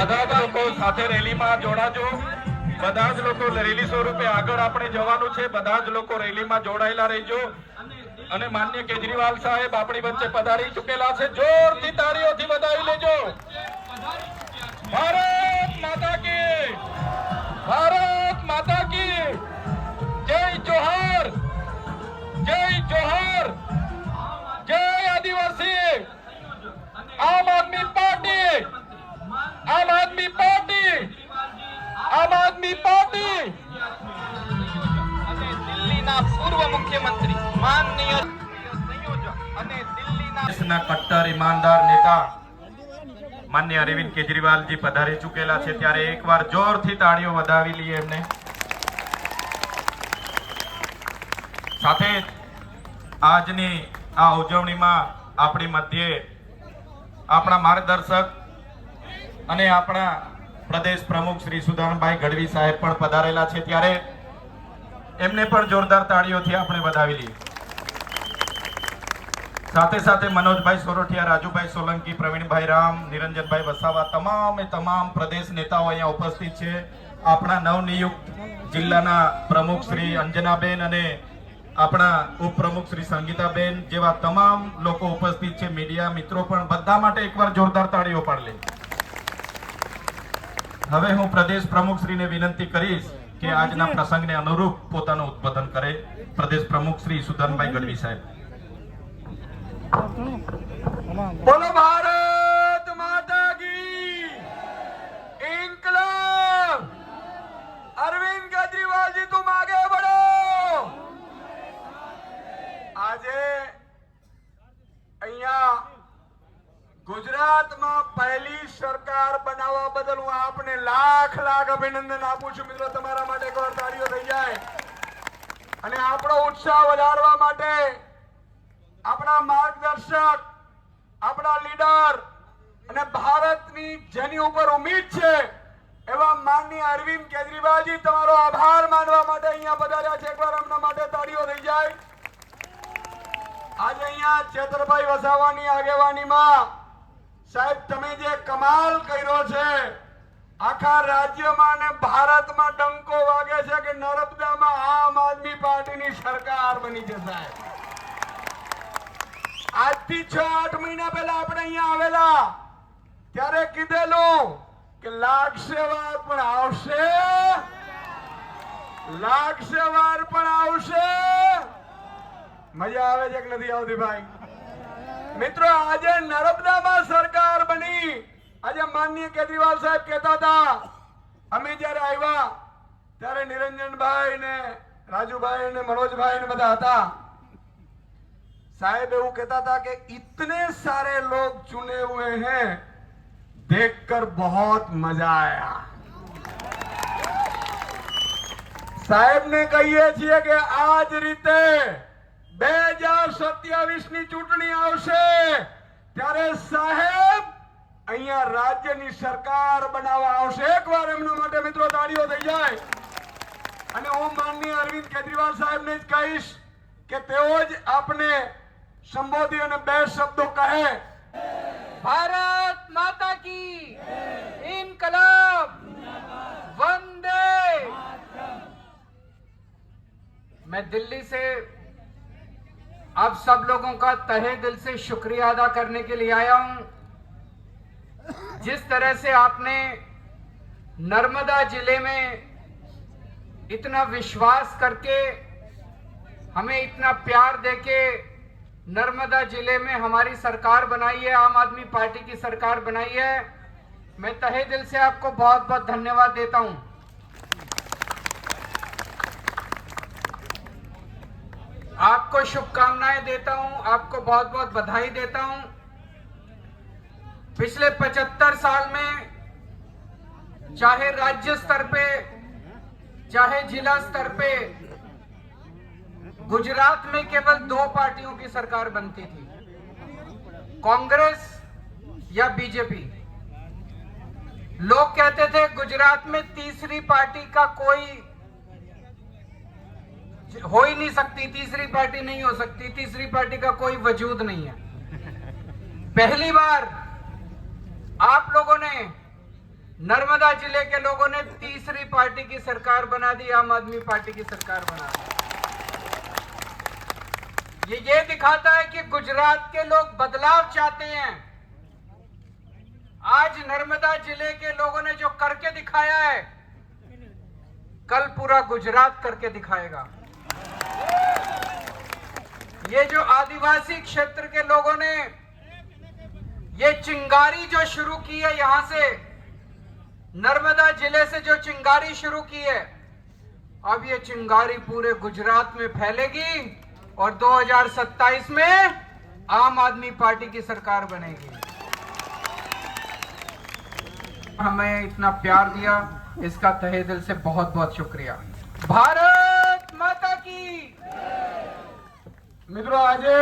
બધા જ લોકો સાથે રેલીમાં જોડાજો. બધા જ લોકો રેલી સ્વરૂપે આગળ આપણે જવાનું છે. બધા જ લોકો રેલીમાં જોડાયેલા રહેજો. અને માનનીય કેજરીવાલ સાહેબ આપણી વચ્ચે પધારી ચૂકેલા છે. જોરથી તાળીઓથી વધાવી લેજો. ભારત માતા કી, ભારત માતા કી જય. જોહાર, જય જોહાર, જય આદિવાસી. આમ આદમી પાર્ટી, આમ આદમી પાર્ટી, આમ આદમી પાર્ટી. અને દિલ્હીના પૂર્વ મુખ્યમંત્રી માનનીય સંયોજક અને દિલ્હીના દેશના કટ્ટર ઈમાનદાર નેતા માનનીય અરવિંદ કેજરીવાલજી પધારી ચૂકેલા છે. ત્યારે એકવાર જોરથી તાળીઓ વધાવી લઈએ એમને. સાથે જ આજની આ ઉજવણીમાં આપણી મધ્યે આપણા માર્ગદર્શક અને આપણા પ્રદેશ પ્રમુખ શ્રી સુદાનભાઈ ગઢવી સાહેબ પણ પધારેલા છે. ત્યારે એમને પણ જોરદાર તાળીઓથી આપણે વધાવી લઈએ. સાથે સાથે મનોજભાઈ સોરઠિયા, રાજુભાઈ સોલંકી, પ્રવીણભાઈ રામ, નિરંજનભાઈ વસાવા, તમામ પ્રદેશ નેતાઓ અહીંયા ઉપસ્થિત છે. આપણા નવનિયુક્ત જિલ્લાના પ્રમુખ શ્રી અંજનાબેન અને આપણા ઉપપ્રમુખ શ્રી સંગીતાબેન જેવા તમામ લોકો ઉપસ્થિત છે. મીડિયા મિત્રો પણ, બધા માટે એકવાર જોરદાર તાળીઓ પાડી લે. હવે હું પ્રદેશ પ્રમુખ શ્રીને વિનંતી કરીશ કે આજના પ્રસંગને અનુરૂપ પોતાનું ઉદ્બોધન કરે. પ્રદેશ પ્રમુખ શ્રી સુદાનભાઈ ગઢવી સાહેબ. બોલો ભારત માતા કી, ઇન્કલાબ. અરવિંદ કેજરીવાલજી તુમ આગે बढ़ो. આજે અહીંયા ગુજરાતમાં પહેલી સરકાર બનાવવા બદલ હું આપને લાખ અભિનંદન આપું છું. મિત્રો, તમારા માટે એકવાર તાળીઓ થઈ જાય. અને આપણો ઉત્સાહ વધારવા માટે આપણા માર્ગદર્શક, આપણા લીડર અને ભારતની જેની ઉપર ઉમ્મીદ છે એવા માનનીય અરવિંદ કેજરીવાલજી તમારો આભાર માનવા માટે અહીંયા પધાર્યા છે. એકવાર એમના માટે તાળીઓ થઈ જાય. આજે અહીંયા ચેતરભાઈ વસાવાની આગેવાનીમાં સાહેબ તમે જે કમાલ કર્યો છે, આખા રાજ્યમાં અને ભારતમાં ડંકો વાગે છે કે નર્મદામાં આમ આદમી પાર્ટીની સરકાર બની છે. સાહેબ, આજથી 6-8 મહિના પહેલા આપણે અહીંયા આવેલા ત્યારે કીધેલું કે લાગશે વાર પણ આવશે, લાગશે વાર પણ આવશે. મજા આવે છે કે નથી આવતી ભાઈ? મિત્રો, આજે નર્મદામાં સરકાર બની. આજે માનનીય કેજરીવાલ સાહેબ કહેતા હતા, અમે જયારે આવ્યા ત્યારે નિરંજનભાઈ ને રાજુભાઈ ને મનોજભાઈ ને બધા હતા. साहब वो कहता था कि इतने सारे लोग चुने हुए हैं, देखकर बहुत मजा आया. साहब ने कहिए છીએ કે આજ રીતે 2027 ની ચૂંટણી આવશે ત્યારે સાહેબ અહીંયા રાજ્યની સરકાર બનાવવા આવશે. એકવાર એમના માટે મિત્રો તાળીઓ થઈ જાય. અને હું માનનીય અરવિંદ કેજરીવાલ સાહેબને જ કહીશ કે તેઓ જ આપને સંબોધી અને 2 શબ્દો કહે. भारत माता की, इनकलाब, वंदे. मैं दिल्ली से आप सब लोगों का तहे दिल से शुक्रिया अदा करने के लिए आया हूं. जिस तरह से आपने नर्मदा जिले में इतना विश्वास करके हमें इतना प्यार देके नर्मदा जिले में हमारी सरकार बनाई है, आम आदमी पार्टी की सरकार बनाई है, मैं तहे दिल से आपको बहुत बहुत धन्यवाद देता हूं. आपको शुभकामनाएं देता हूं, आपको बहुत बहुत बधाई देता हूं. पिछले 75 साल में चाहे राज्य स्तर पे चाहे जिला स्तर पे गुजरात में केवल 2 पार्टियों की सरकार बनती थी, कांग्रेस या बीजेपी. लोग कहते थे गुजरात में तीसरी पार्टी का कोई हो ही नहीं सकती, तीसरी पार्टी नहीं हो सकती, तीसरी पार्टी का कोई वजूद नहीं है. पहली बार आप लोगों ने नर्मदा जिले के लोगों ने तीसरी पार्टी की सरकार बना दी, आम आदमी पार्टी की सरकार बना दी। ये दिखाता है कि गुजरात के लोग बदलाव चाहते हैं। आज नर्मदा जिले के लोगों ने जो करके दिखाया है, कल पूरा गुजरात करके दिखाएगा। ये जो आदिवासी क्षेत्र के लोगों ने ये चिंगारी जो शुरू की है, यहां से नर्मदा जिले से जो चिंगारी शुरू की है, अब ये चिंगारी पूरे गुजरात में फैलेगी और 2027 में आम आदमी पार्टी की सरकार बनेगी। हमें इतना प्यार दिया, इसका तहे दिल से बहुत बहुत शुक्रिया। भारत माता की। મિત્રો, આજે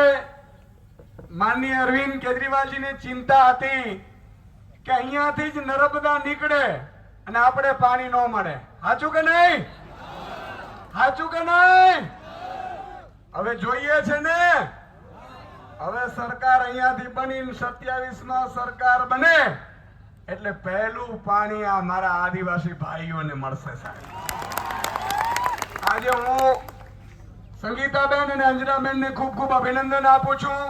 માનનીય અરવિંદ કેજરીવાલજીને ચિંતા હતી કે અહીંયાથી જ નર્મદા નીકળે અને આપણે પાણી ન મળે. સાચું કે નહીં? સાચું કે નહીં? હવે જોઈએ છે ને, હવે સરકાર અહીંયાથી બનીને 27 માં સરકાર બને એટલે પહેલું પાણી આ મારા આદિવાસી ભાઈઓને મળશે સાહેબ. આજે હું સંગીતાબેન અને અંજનાબેનને ખૂબ ખૂબ અભિનંદન આપું છું.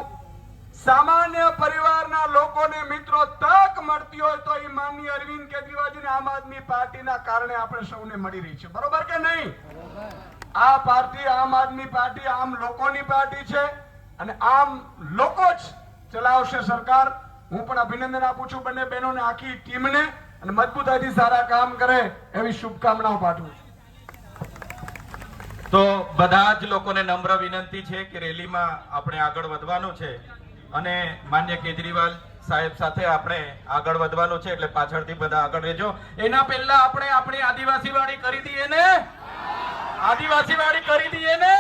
સામાન્ય પરિવારના લોકોને મિત્રો તક મળતી હોય તો એ માનનીય અરવિંદ કેજરીવાલજી આમ આદમી પાર્ટીના કારણે આપણે સૌને મળી રહી છે. બરોબર કે નહીં? આ પાર્ટી આમ આદમી પાર્ટી આમ લોકોની પાર્ટી છે અને આમ લોકો જ ચલાવશે સરકાર. હું પણ અભિનંદન આપું છું બંને બહેનોને, આખી ટીમને, અને મજબૂતાઈથી સારા કામ કરે એવી શુભકામનાઓ પાઠવું છું. તો બધા જ લોકોને નમ્ર વિનંતી છે કે રેલીમાં આપણે આગળ વધવાનું છે અને માન્ય કેજરીવાલ સાહેબ સાથે આપણે આગળ વધવાનું છે, એટલે પાછળથી બધા આગળ રહેજો. એના પહેલા આપણે આપણી આદિવાસી વાળી કરી દઈએ ને, આદિવાસી વાળી કરી દઈએ ને.